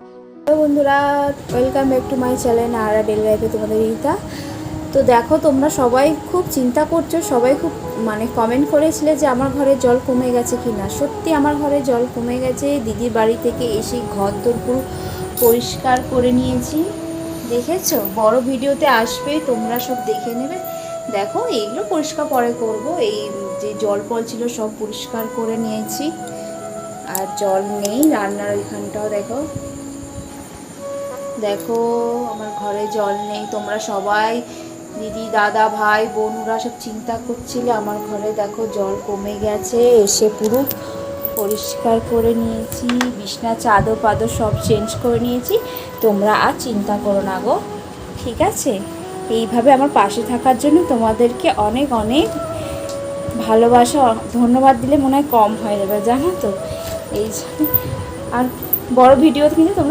Hello বন্ধুরা, welcome back to my channel আর daily লাইফে তোমাদের রিতা। তো দেখো, তোমরা সবাই খুব চিন্তা করছো, সবাই খুব কমেন্ট করেছিলে যে আমার ঘরে জল কমে গেছে কি না। সত্যি আমার ঘরে জল কমে গেছে। দিদির বাড়ি থেকে এসে ঘর দোর পুরো পরিষ্কার করে নিয়েছি। দেখেছো, বড় ভিডিওতে আসবে, তোমরা সব দেখে নেবে। দেখো, এইগুলো পরিষ্কার পরে করব। এই যে জল ফল ছিল সব পরিষ্কার করে নিয়েছি। আর জল নেই রান্নার ওইখানটাও দেখো। দেখো, আমার ঘরে জল নেই। তোমরা সবাই, দিদি, দাদা, ভাই, বোনরা সব চিন্তা করছিলে আমার ঘরে দেখো জল কমে গেছে। এসে পুরো পরিষ্কার করে নিয়েছি, বিছনা চাদর পাদর সব চেঞ্জ করে নিয়েছি। তোমরা আর চিন্তা করো না গো, ঠিক আছে? এইভাবে আমার পাশে থাকার জন্য তোমাদেরকে অনেক অনেক ভালোবাসা, ধন্যবাদ দিলে মনে হয় কম হয়ে যাবে, জানো তো। এই আর বড় ভিডিও কিন্তু তোমরা